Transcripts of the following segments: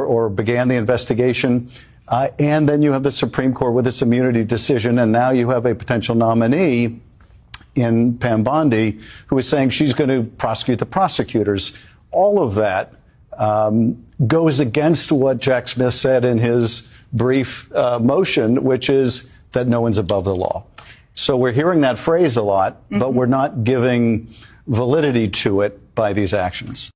or began the investigation. And then you have the Supreme Court with its immunity decision, and now you have a potential nominee in Pam Bondi who is saying she's going to prosecute the prosecutors. All of that goes against what Jack Smith said in his brief motion, which is that no one's above the law. So we're hearing that phrase a lot, but we're not giving validity to it by these actions.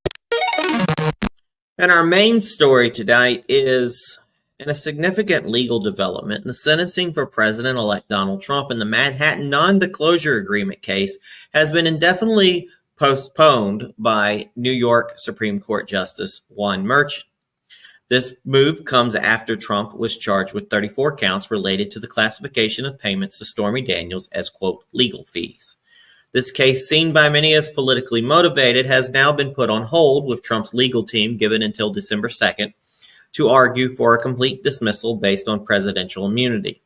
And our main story tonight is in a significant legal development. The sentencing for President-elect Donald Trump in the Manhattan Non-Disclosure Agreement case has been indefinitely postponed by New York Supreme Court Justice Juan Merchan. This move comes after Trump was charged with 34 counts related to the classification of payments to Stormy Daniels as, quote, legal fees. This case, seen by many as politically motivated, has now been put on hold, with Trump's legal team given until December 2nd to argue for a complete dismissal based on presidential immunity.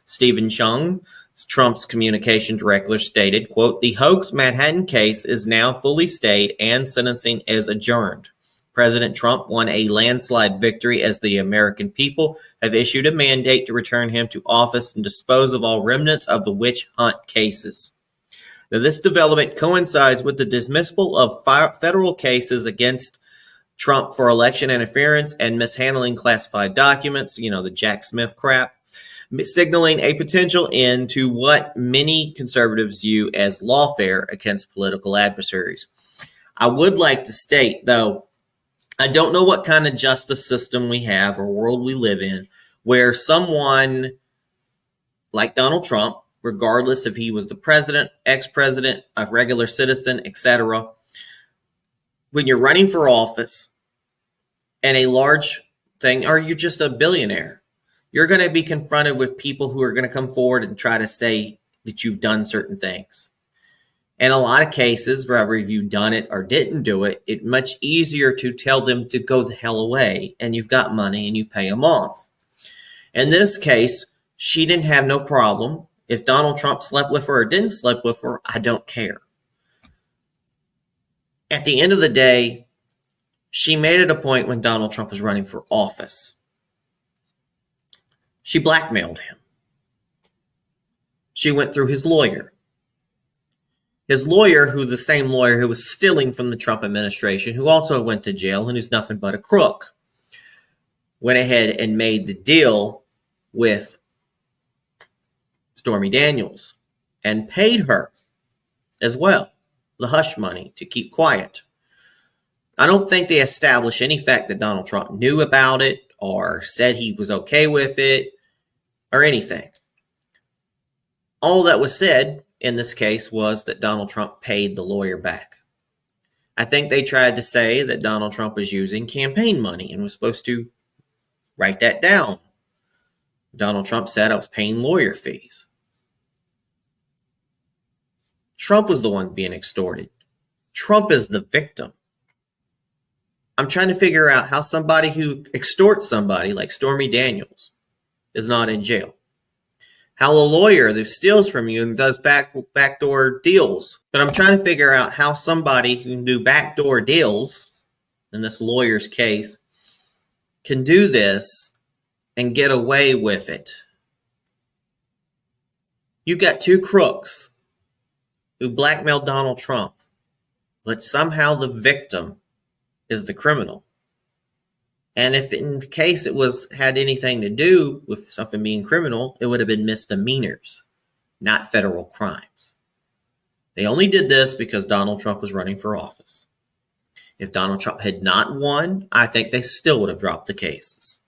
Stephen Chung, Trump's communication director, stated, quote, the hoax Manhattan case is now fully stayed and sentencing is adjourned. President Trump won a landslide victory as the American people have issued a mandate to return him to office and dispose of all remnants of the witch hunt cases. Now, this development coincides with the dismissal of federal cases against Trump for election interference and mishandling classified documents, the Jack Smith crap, signaling a potential end to what many conservatives view as lawfare against political adversaries. I would like to state, though, I don't know what kind of justice system we have or world we live in where someone like Donald Trump, regardless if he was the president, ex-president, a regular citizen, etc., when you're running for office and a large thing, or you're just a billionaire, you're going to be confronted with people who are going to come forward and try to say that you've done certain things. In a lot of cases, whether you've done it or didn't do it, it's much easier to tell them to go the hell away, and you've got money and you pay them off. In this case, she didn't have no problem. If Donald Trump slept with her or didn't sleep with her, I don't care. At the end of the day, she made it a point when Donald Trump was running for office. She blackmailed him. She went through his lawyer. His lawyer, who's the same lawyer who was stealing from the Trump administration, who also went to jail and who's nothing but a crook, went ahead and made the deal with Stormy Daniels and paid her as well the hush money to keep quiet. I don't think they established any fact that Donald Trump knew about it or said he was okay with it or anything. All that was said in this case was that Donald Trump paid the lawyer back. I think they tried to say that Donald Trump was using campaign money and was supposed to write that down. Donald Trump said I was paying lawyer fees. Trump was the one being extorted. Trump is the victim. I'm trying to figure out how somebody who extorts somebody like Stormy Daniels is not in jail. How a lawyer that steals from you and does backdoor deals. But I'm trying to figure out how somebody who can do backdoor deals, in this lawyer's case, can do this and get away with it. You've got two crooks who blackmailed Donald Trump, but somehow the victim is the criminal. And if in case it had anything to do with something being criminal, it would have been misdemeanors, not federal crimes. They only did this because Donald Trump was running for office. If Donald Trump had not won, I think they still would have dropped the cases.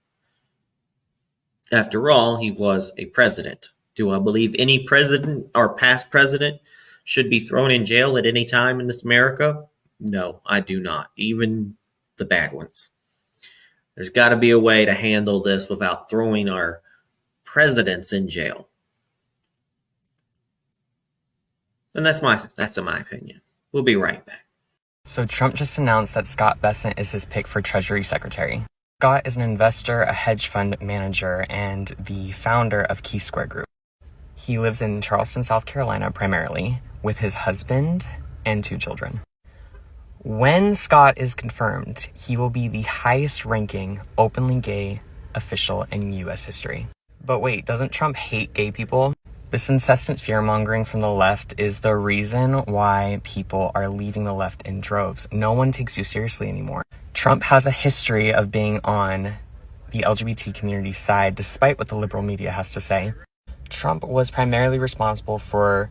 After all, he was a president. Do I believe any president or past president should be thrown in jail at any time in this America? No, I do not. Even the bad ones. There's got to be a way to handle this without throwing our presidents in jail. And that's my opinion. We'll be right back. So Trump just announced that Scott Bessent is his pick for Treasury Secretary. Scott is an investor, a hedge fund manager, and the founder of Key Square Group. He lives in Charleston, South Carolina primarily, with his husband and 2 children. When Scott is confirmed, he will be the highest-ranking openly gay official in U.S. history. But wait, doesn't Trump hate gay people? This incessant fear-mongering from the left is the reason why people are leaving the left in droves. No one takes you seriously anymore. Trump has a history of being on the LGBT community side, despite what the liberal media has to say. Trump was primarily responsible for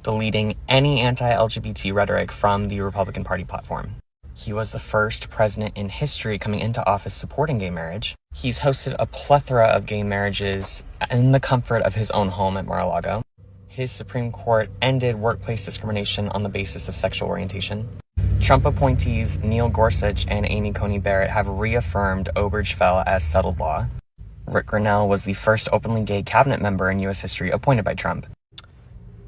deleting any anti-LGBT rhetoric from the Republican Party platform. He was the first president in history coming into office supporting gay marriage. He's hosted a plethora of gay marriages in the comfort of his own home at Mar-a-Lago. His Supreme Court ended workplace discrimination on the basis of sexual orientation. Trump appointees Neil Gorsuch and Amy Coney Barrett have reaffirmed Obergefell as settled law. Rick Grinnell was the first openly gay cabinet member in U.S. history appointed by Trump.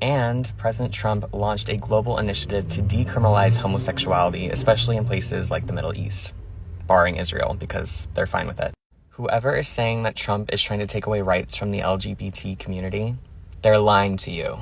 And President Trump launched a global initiative to decriminalize homosexuality, especially in places like the Middle East, barring Israel, because they're fine with it. Whoever is saying that Trump is trying to take away rights from the LGBT community, they're lying to you.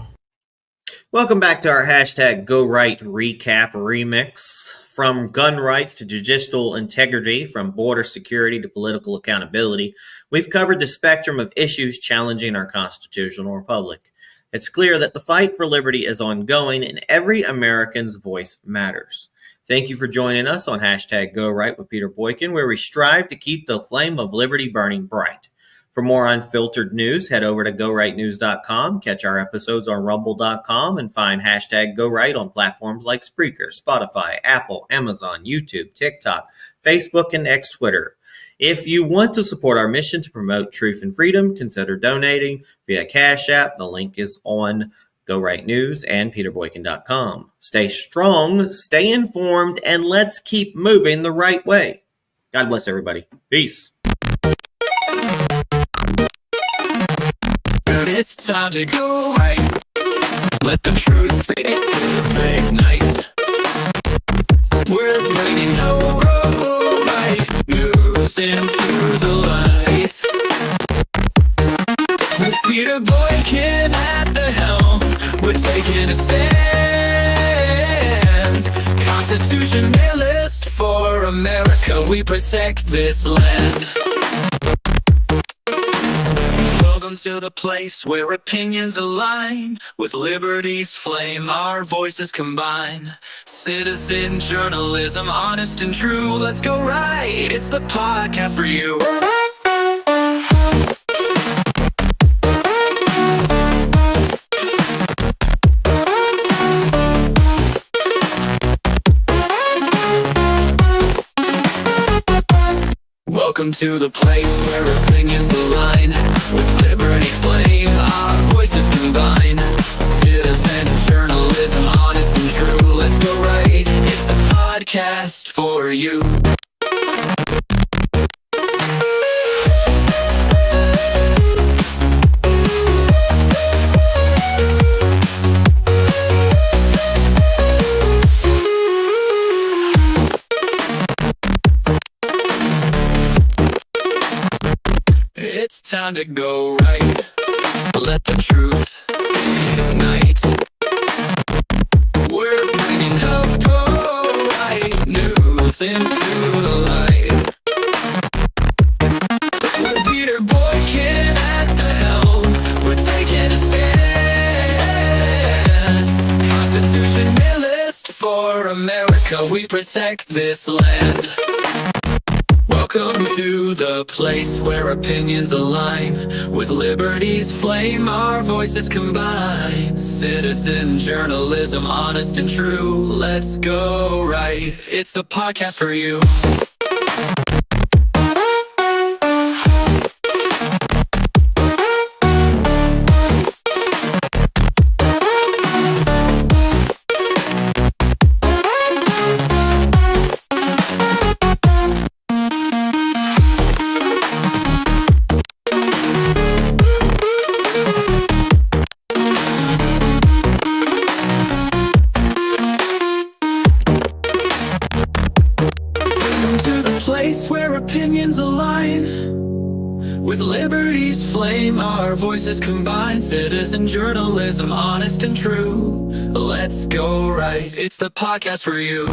Welcome back to our hashtag Go Right Recap Remix. From gun rights to judicial integrity, from border security to political accountability, we've covered the spectrum of issues challenging our constitutional republic. It's clear that the fight for liberty is ongoing and every American's voice matters. Thank you for joining us on hashtag Go Right with Peter Boykin, where we strive to keep the flame of liberty burning bright. For more unfiltered news, head over to GoRightNews.com, catch our episodes on Rumble.com, and find hashtag Go Right on platforms like Spreaker, Spotify, Apple, Amazon, YouTube, TikTok, Facebook, and X Twitter. If you want to support our mission to promote truth and freedom, consider donating via Cash App. The link is on Go Right News and peterboykin.com. Stay strong, stay informed, and let's keep moving the right way. God bless everybody. Peace. It's time to go right. Let the truth ignite. We're bringing the right news into the light. With Peter Boykin at the helm, we're taking a stand. Constitutionalist for America, we protect this land. Welcome to the place where opinions align. With liberty's flame, our voices combine. Citizen journalism, honest and true. Let's go right, it's the podcast for you. Welcome to the place where opinions align. With liberty's flame, our voices combine. Citizen journalism, honest and true. Let's go right, it's the podcast for you. It's time to go right. Let the truth ignite. We're bringing the right news into the light. With Peter Boykin at the helm, we're taking a stand. Constitutionalist for America, we protect this land. Welcome to the place where opinions align. With liberty's flame, our voices combine. Citizen journalism, honest and true. Let's go right, it's the podcast for you. Where opinions align. With liberty's flame, our voices combine. Citizen journalism, honest and true. Let's go right, it's the podcast for you.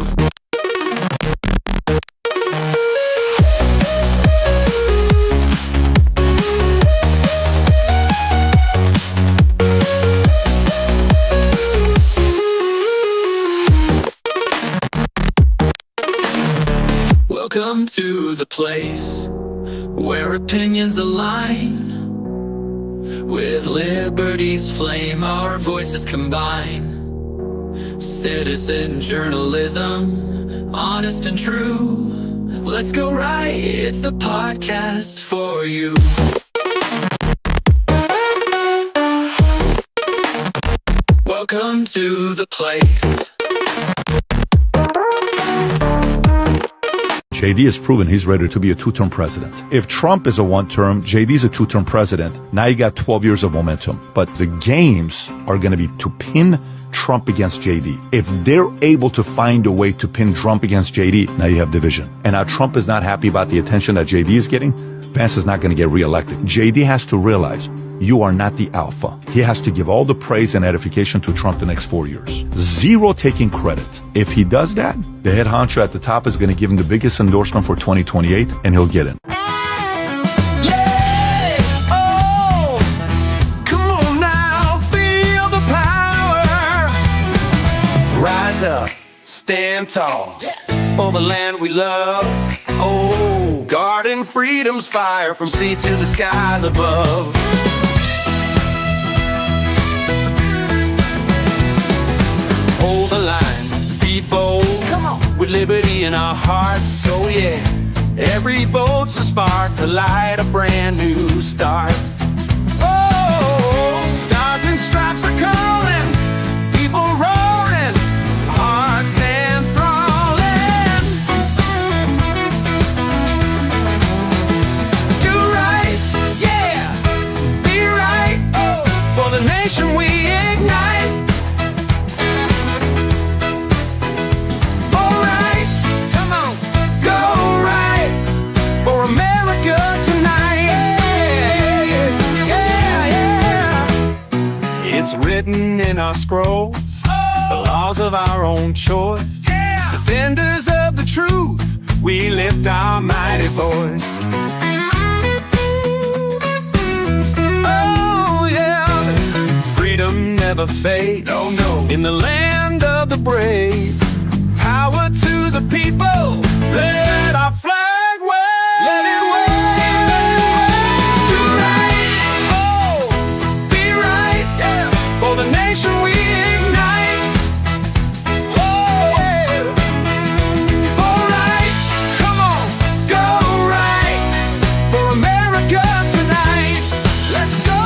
to the place where opinions align. With liberty's flame, our voices combine. Citizen journalism, honest and true. Let's go right, it's the podcast for you. Welcome to the place. JD has proven he's ready to be a two-term president. If Trump is a one-term, JD's a two-term president. Now you got 12 years of momentum. But the games are going to be to pin Trump against JD. If they're able to find a way to pin Trump against JD, now you have division. And now Trump is not happy about the attention that JD is getting. Vance is not going to get reelected. JD has to realize you are not the alpha. He has to give all the praise and edification to Trump the next 4 years. Zero taking credit. If he does that, the head honcho at the top is going to give him the biggest endorsement for 2028, and he'll get in. Rise up, stand tall, for the land we love. Oh, guarding freedom's fire from sea to the skies above. Hold the line, be bold, come on, with liberty in our hearts. Oh yeah, every vote's a spark to light a brand new start. Oh, stars and stripes are calling, people roaring, hearts enthralling. Do right, yeah, be right, oh, for the nation we ignite. Alright, come on, go right, for America tonight. Yeah. It's written in our scrolls, the laws of our own choice. Defenders of the truth, we lift our mighty voice. Oh yeah, freedom never fades. No, no. In the land of the brave, power to the people. Let our flag wave. Let it wave. Do right, oh, be right, yeah, for the nation we ignite. Oh, yeah. All right, come on, go right, for America tonight. Let's go.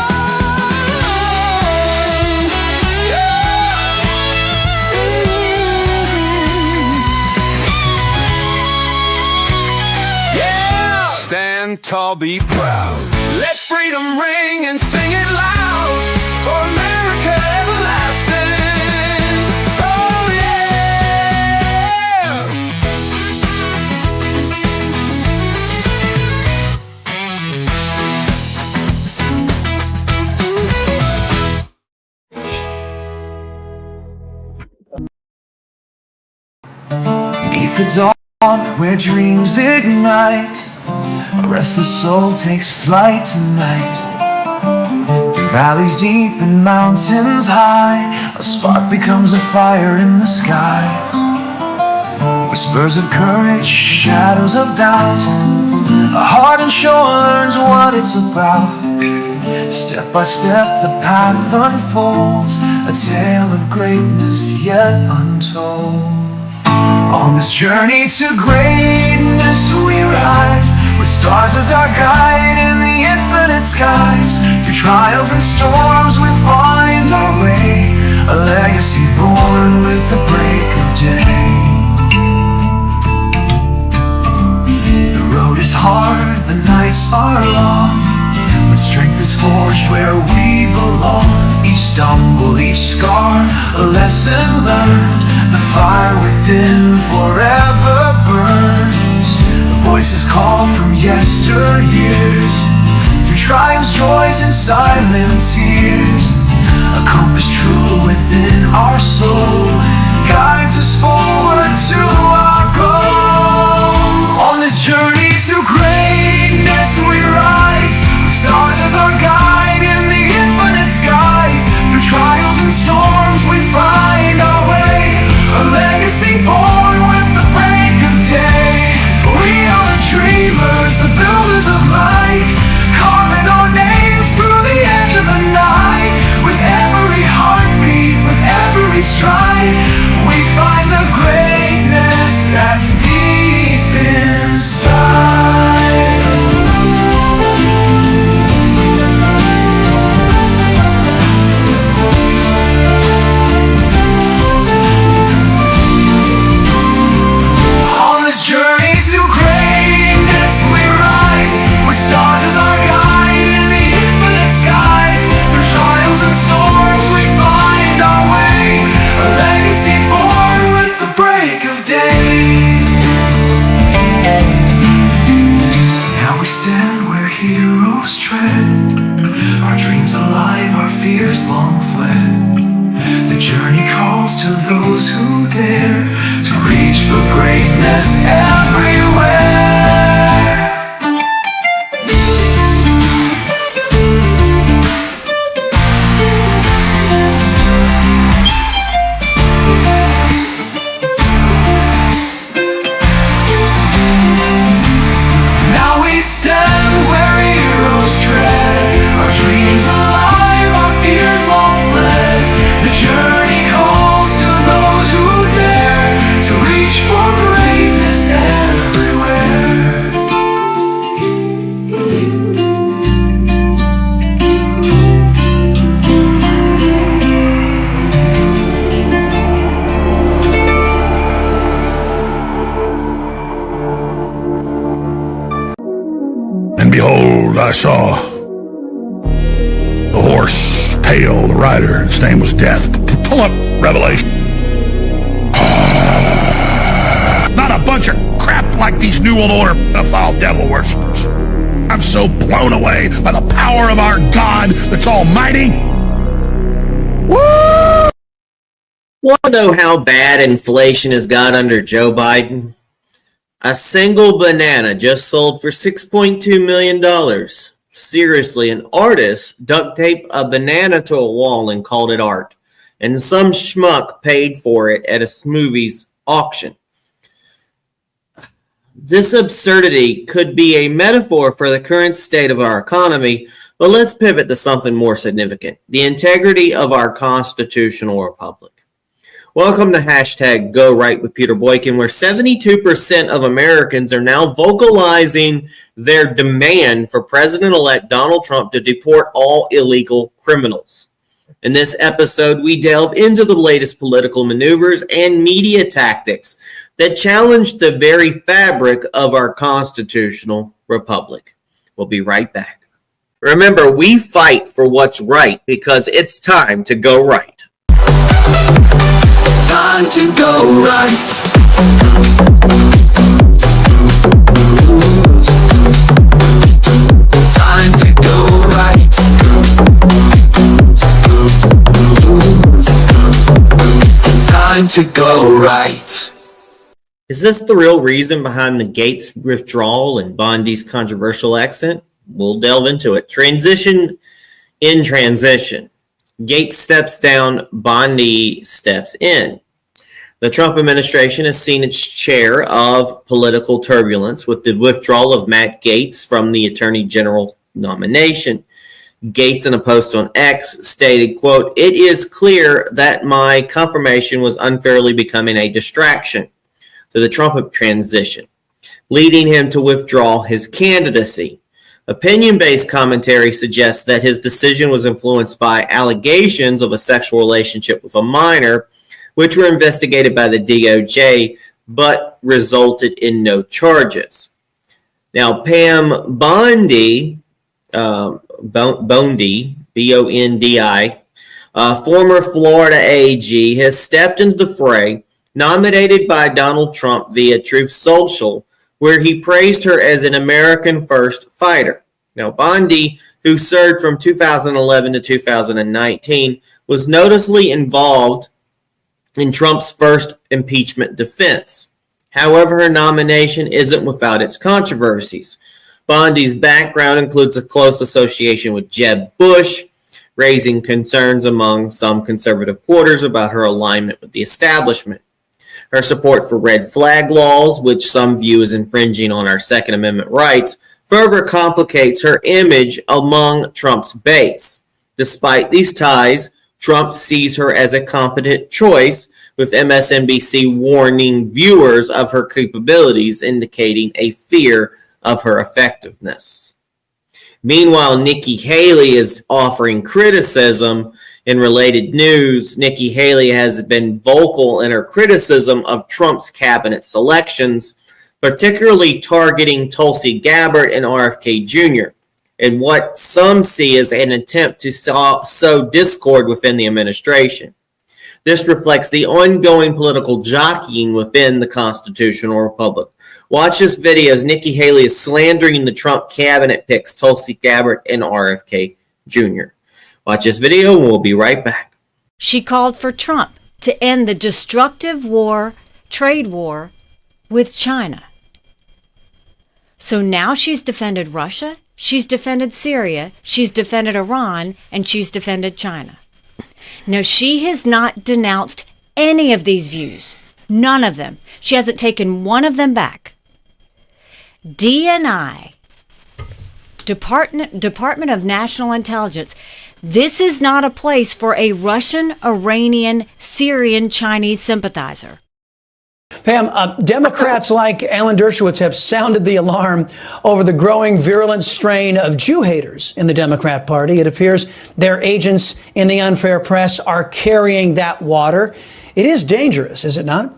Yeah. Stand tall, be proud. Let freedom ring and sing it loud. For America everlasting. Oh yeah. Beneath the dawn where dreams ignite, a restless soul takes flight tonight. Through valleys deep and mountains high, a spark becomes a fire in the sky. Whispers of courage, shadows of doubt, a hardened shore learns what it's about. Step by step the path unfolds, a tale of greatness yet untold. On this journey to greatness we rise, with stars as our guide in the infinite skies. Through trials and storms we find our way, a legacy born with the break of day. The road is hard, the nights are long, but strength is forged where we belong. Each stumble, each scar, a lesson learned. The fire within forever burns. The voices call from yesteryears. Through triumphs, joys, and silent tears, a compass true within our soul guides us forward to our goal. On this journey to greatness we rise, with stars as our guide in the infinite skies. Through trials and storms we find our way, a legacy born with the break of day. We are a dream. where heroes tread, our dreams alive, our fears long fled. The journey calls to those who dare to reach for greatness everywhere. Now we stand where heroes tread, our dreams alive, our fears long fled. The journey calls to those who dare to reach for greatness everywhere. And behold, I saw the horse, pale, the rider, his name was Death. Pull up Revelation. Not a bunch of crap like these New World Order pedophile devil worshippers. I'm so blown away by the power of our God that's almighty. Woo! Want to know how bad inflation has got under Joe Biden? A single banana just sold for $6.2 million. Seriously, an artist duct taped a banana to a wall and called it art. And some schmuck paid for it at a smoothies auction. This absurdity could be a metaphor for the current state of our economy, but let's pivot to something more significant: the integrity of our constitutional republic. Welcome to hashtag Go Right with Peter Boykin, where 72% of Americans are now vocalizing their demand for President-elect Donald Trump to deport all illegal criminals. In this episode, we delve into the latest political maneuvers and media tactics that challenge the very fabric of our constitutional republic. We'll be right back. Remember, we fight for what's right because it's time to go right. Time to go right. Time to go right. Time to go right. Is this the real reason behind the Gates withdrawal and Bondi's controversial exit? We'll delve into it. Transition in transition. Gates steps down, Bondi steps in. The Trump administration has seen its share of political turbulence with the withdrawal of Matt Gaetz from the Attorney General nomination. Gaetz, in a post on X, stated, quote, "It is clear that my confirmation was unfairly becoming a distraction to the Trump transition, leading him to withdraw his candidacy. Opinion-based commentary suggests that his decision was influenced by allegations of a sexual relationship with a minor, which were investigated by the DOJ, but resulted in no charges." Now, Pam Bondi, Bondi, former Florida AG, has stepped into the fray, nominated by Donald Trump via Truth Social, where he praised her as an American First fighter. Now, Bondi, who served from 2011 to 2019, was noticeably involved in Trump's first impeachment defense. However, her nomination isn't without its controversies. Bondi's background includes a close association with Jeb Bush, raising concerns among some conservative quarters about her alignment with the establishment. Her support for red flag laws, which some view as infringing on our Second Amendment rights, further complicates her image among Trump's base. Despite these ties, Trump sees her as a competent choice, with MSNBC warning viewers of her capabilities, indicating a fear of her effectiveness. Meanwhile, Nikki Haley is offering criticism. In related news, Nikki Haley has been vocal in her criticism of Trump's cabinet selections, particularly targeting Tulsi Gabbard and RFK Jr., in what some see as an attempt to sow discord within the administration. This reflects the ongoing political jockeying within the constitutional republic. Watch this video as Nikki Haley is slandering the Trump cabinet picks Tulsi Gabbard and RFK Jr. Watch this video and we'll be right back. She called for Trump to end the destructive trade war with China. So now she's defended Russia, she's defended Syria, she's defended Iran, and she's defended China. Now, she has not denounced any of these views. None of them. She hasn't taken one of them back. DNI, Department of National Intelligence, this is not a place for a Russian, Iranian, Syrian, Chinese sympathizer. Pam, Democrats like Alan Dershowitz have sounded the alarm over the growing virulent strain of Jew haters in the Democrat Party. It appears their agents in the unfair press are carrying that water. It is dangerous, is it not?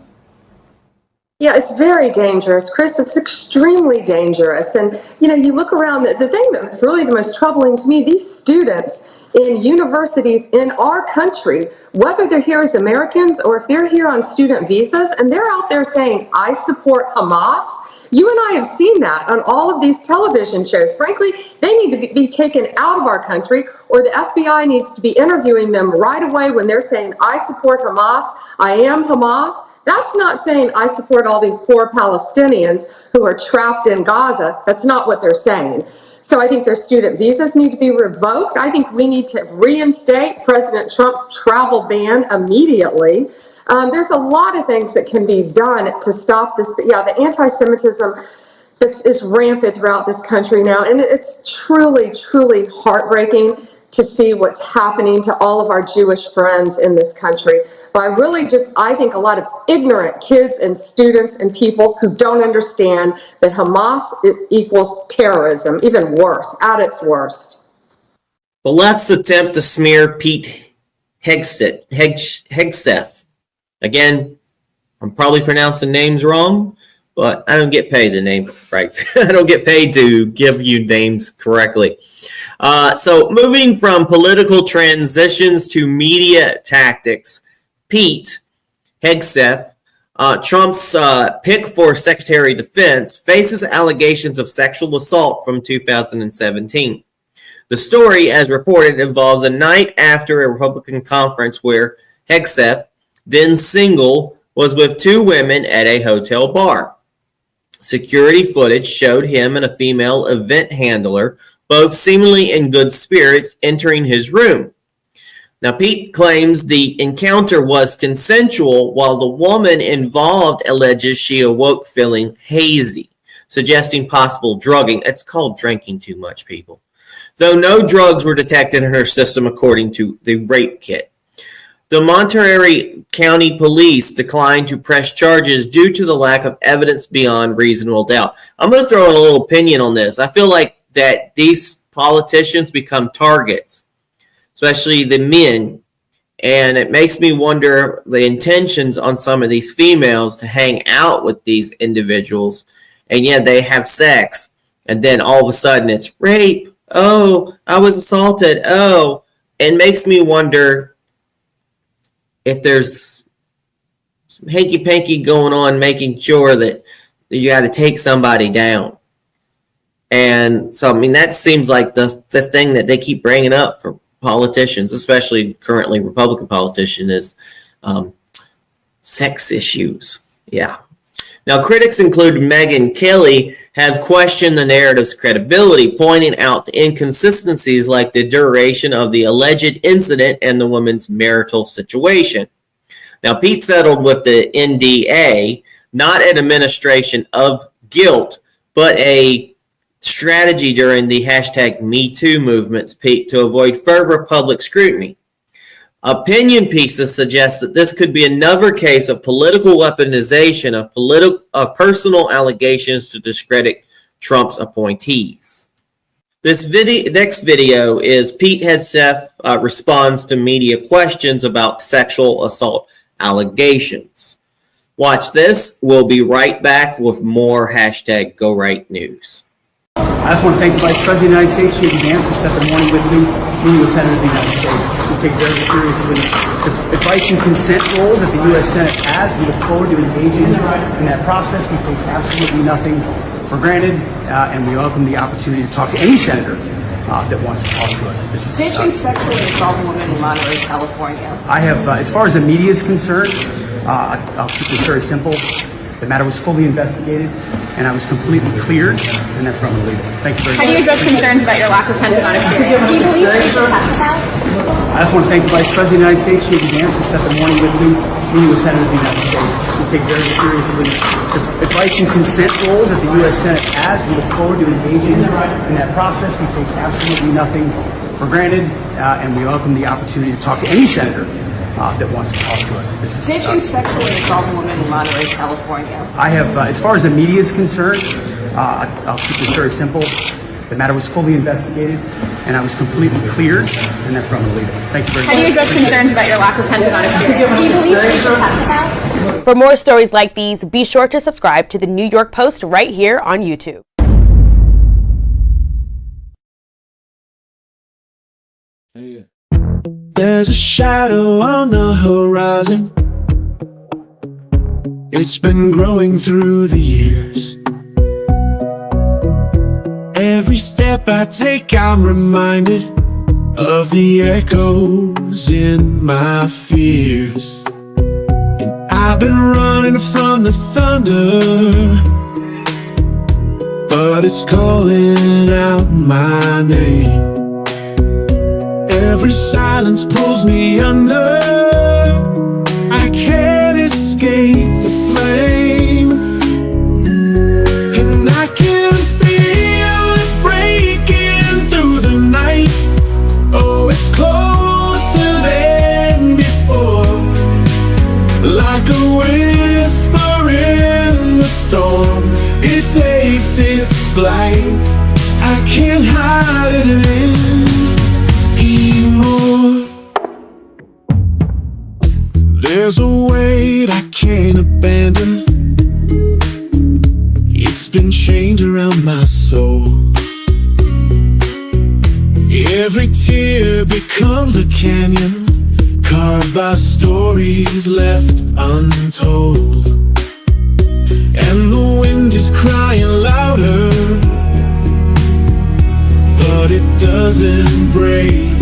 Yeah, it's very dangerous, Chris. It's extremely dangerous. And, you know, you look around, the thing that's really the most troubling to me, these students in universities in our country, whether they're here as Americans or if they're here on student visas, and they're out there saying, I support Hamas. You and I have seen that on all of these television shows. Frankly, they need to be taken out of our country, or the FBI needs to be interviewing them right away when they're saying, I support Hamas, I am Hamas. That's not saying I support all these poor Palestinians who are trapped in Gaza. That's not what they're saying. So I think their student visas need to be revoked. I think we need to reinstate President Trump's travel ban immediately. There's a lot of things that can be done to stop this. But yeah, the anti-Semitism that is rampant throughout this country now. And it's truly, truly heartbreaking to see what's happening to all of our Jewish friends in this country by really just, I think, a lot of ignorant kids and students and people who don't understand that Hamas equals terrorism, even worse, at its worst. The left's attempt to smear Pete Hegseth. Again, I'm probably pronouncing names wrong, but I don't get paid to name right. I don't get paid to give you names correctly. So moving from political transitions to media tactics, Pete Hegseth, Trump's pick for Secretary of Defense, faces allegations of sexual assault from 2017. The story, as reported, involves a night after a Republican conference where Hegseth, then single, was with two women at a hotel bar. Security footage showed him and a female event handler, both seemingly in good spirits, entering his room. Now, Pete claims the encounter was consensual, while the woman involved alleges she awoke feeling hazy, suggesting possible drugging. It's called drinking too much, people. Though no drugs were detected in her system, according to the rape kit. The Monterey County Police declined to press charges due to the lack of evidence beyond reasonable doubt. I'm going to throw in a little opinion on this. I feel like that these politicians become targets, especially the men, and it makes me wonder the intentions on some of these females to hang out with these individuals, and yet they have sex, and then all of a sudden it's rape. Oh, I was assaulted. Oh, it makes me wonder if there's some hanky-panky going on, making sure that you got to take somebody down. And so, I mean, that seems like the thing that they keep bringing up for politicians, especially currently Republican politicians, is sex issues. Yeah. Now, critics including Megyn Kelly have questioned the narrative's credibility, pointing out the inconsistencies like the duration of the alleged incident and the woman's marital situation. Now, Pete settled with the NDA, not an administration of guilt, but a strategy during the hashtag #MeToo movements peak to avoid further public scrutiny. Opinion pieces suggest that this could be another case of political weaponization of personal allegations to discredit Trump's appointees. This next video is Pete Hegseth responds to media questions about sexual assault allegations. Watch this. We'll be right back with more hashtag #GoRightNews. I just want to thank the Vice President of the United States. She was the answer spent the morning with me when he was Senator of the United States. we take very seriously the advice and consent role that the U.S. Senate has. We look forward to engaging in that process. We take absolutely nothing for granted, and we welcome the opportunity to talk to any senator that wants to talk to us. Did you sexually assault a woman in Monterey, California? I have, as far as the media is concerned, I'll keep this very simple. The matter was fully investigated, and I was completely cleared, and that's where I'm going to leave it. Thank you very much. How do you address concerns about your lack of Pentagon experience? Do you believe you should testify? I just want to thank the Vice President of the United States, J.D. Vance, who spent the morning with me, meeting with Senators of the United States. We take very seriously the advice and consent role that the U.S. Senate has. We look forward to engaging in that process. We take absolutely nothing for granted, and we welcome the opportunity to talk to any senator that wants to talk to us. Did you sexually assault a woman in Monterey, California? I have, as far as the media is concerned, I'll keep this very simple. The matter was fully investigated, and I was completely cleared, and that's where I'm going to leave it. Thank you very much. How do you address concerns about your lack of Pentagon experience? Do you believe you should testify? For more stories like these, be sure to subscribe to the New York Post right here on YouTube. There's a shadow on the horizon. It's been growing through the years. Every step I take, I'm reminded of the echoes in my fears. And I've been running from the thunder, but it's calling out my name. Every silence pulls me under. I can't escape the flame, and I can feel it breaking through the night. Oh, it's closer than before, like a whisper in the storm. It takes its flight. I can't hide it anymore. There's a weight I can't abandon. It's been chained around my soul. Every tear becomes a canyon, carved by stories left untold. And the wind is crying louder, but it doesn't break